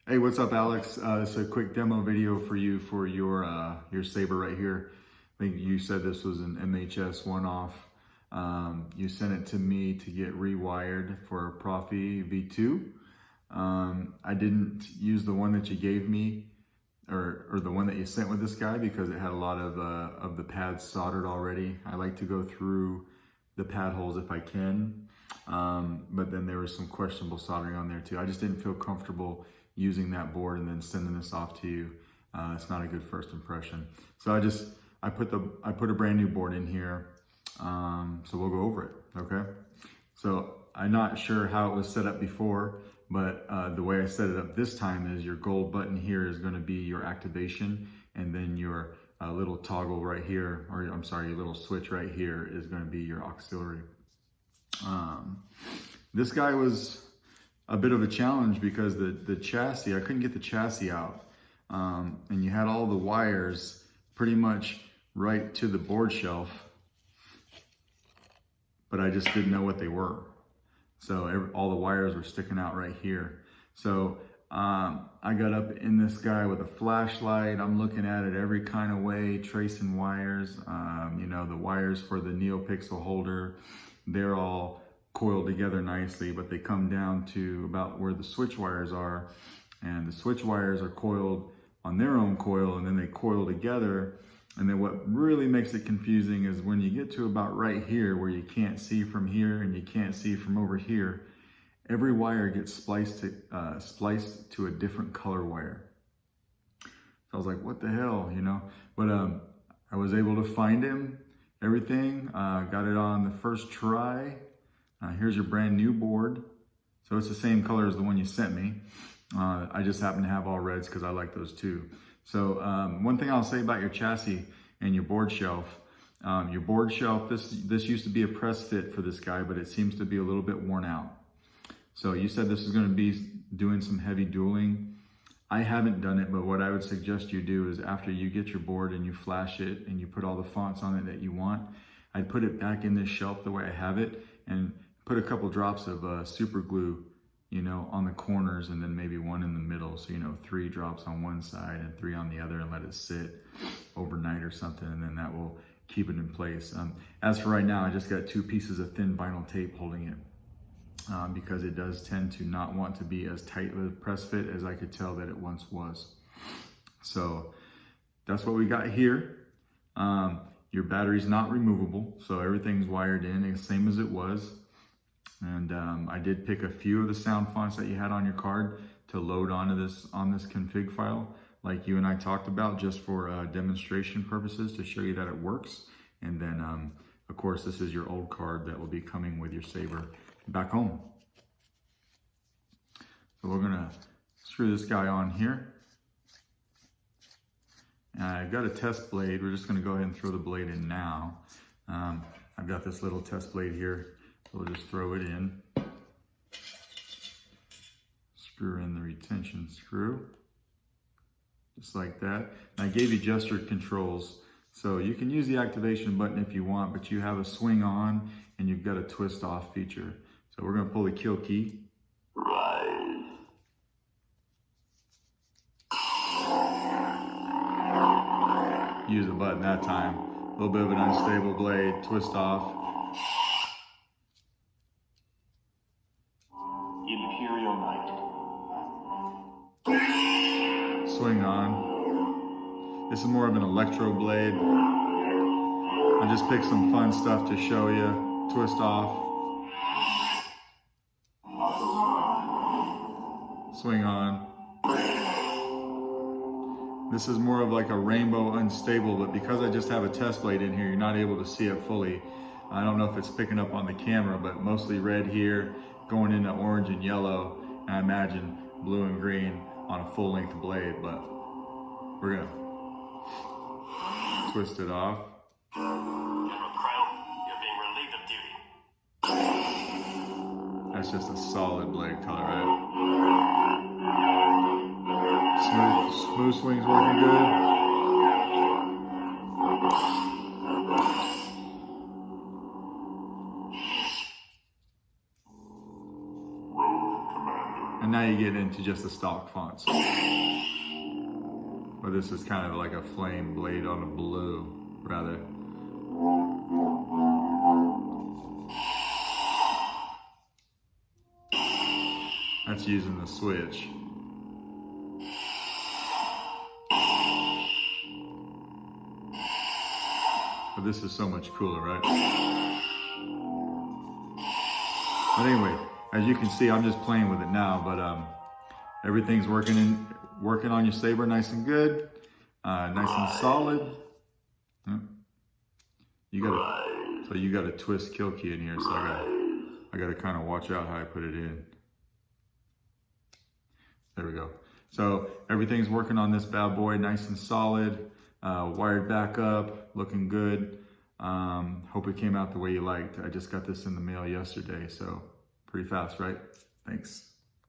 Hey, what's up, Alex? This is a quick demo video for you for your saber right here. I think you said this was an MHS one-off. You sent it to me to get rewired for a Proffie V2. I didn't use the one that you gave me, or the one that you sent with this guy, because it had a lot of the pads soldered already. I like to go through the pad holes if I can, but then there was some questionable soldering on there too. I just didn't feel comfortable using that board and then sending this off to you. It's not a good first impression. So I put a brand new board in here. So we'll go over it, okay? So I'm not sure how it was set up before, but the way I set it up this time is your gold button here is gonna be your activation, and then your little toggle right here, or I'm sorry, your little switch right here is gonna be your auxiliary. This guy was a bit of a challenge because the chassis, I couldn't get the chassis out. And you had all the wires pretty much right to the board shelf, but I just didn't know what they were. So all the wires were sticking out right here. So I got up in this guy with a flashlight. I'm looking at it every kind of way, tracing wires. You know, the wires for the Neopixel holder, they're all coiled together nicely, but they come down to about where the switch wires are, and the switch wires are coiled on their own coil, and then they coil together. And then what really makes it confusing is when you get to about right here, where you can't see from here and you can't see from over here, every wire gets spliced to a different color wire. So I was like, what the hell, you know? But I was able to find him, everything, got it on the first try. Here's your brand new board. So it's the same color as the one you sent me. I just happen to have all reds because I like those too. So one thing I'll say about your chassis and your board shelf, this used to be a press fit for this guy, but it seems to be a little bit worn out. So you said this is going to be doing some heavy dueling. I haven't done it, but what I would suggest you do is after you get your board and you flash it and you put all the fonts on it that you want, I'd put it back in this shelf the way I have it and put a couple drops of super glue, you know, on the corners, and then maybe one in the middle. So, you know, 3 drops on one side and 3 on the other, and let it sit overnight or something, and then that will keep it in place. As for right now, I just got 2 pieces of thin vinyl tape holding it because it does tend to not want to be as tight with a press fit as I could tell that it once was. So that's what we got here. Your battery's not removable, so everything's wired in, the same as it was. And I did pick a few of the sound fonts that you had on your card to load onto this config file, like you and I talked about, just for demonstration purposes to show you that it works. And then, of course, this is your old card that will be coming with your saber back home. So we're gonna screw this guy on here. I've got a test blade. We're just gonna go ahead and throw the blade in now. I've got this little test blade here. We'll just throw it in, screw in the retention screw, just like that. And I gave you gesture controls, so you can use the activation button if you want, but you have a swing on and you've got a twist off feature. So we're gonna pull the kill key. Use the button that time. A little bit of an unstable blade, twist off. Swing on. This is more of an electro blade. I just picked some fun stuff to show you. Twist off. Swing on. This is more of like a rainbow unstable, but because I just have a test blade in here, you're not able to see it fully. I don't know if it's picking up on the camera, but mostly red here, going into orange and yellow, and I imagine blue and green on a full-length blade, but we're gonna twist it off. General Crown, you're being relieved of duty. That's just a solid blade color, right? Smooth swing's working good. And now you it into just the stock fonts. But this is kind of like a flame blade on a blue, rather. That's using the switch. But this is so much cooler, right? But anyway, as you can see, I'm just playing with it now, but everything's working on your saber nice and good, nice and solid. You got a twist kill key in here, so I gotta kind of watch out how I put it in. There we go. So everything's working on this bad boy, nice and solid, wired back up, looking good. Hope it came out the way you liked. I just got this in the mail yesterday, so pretty fast, right? Thanks.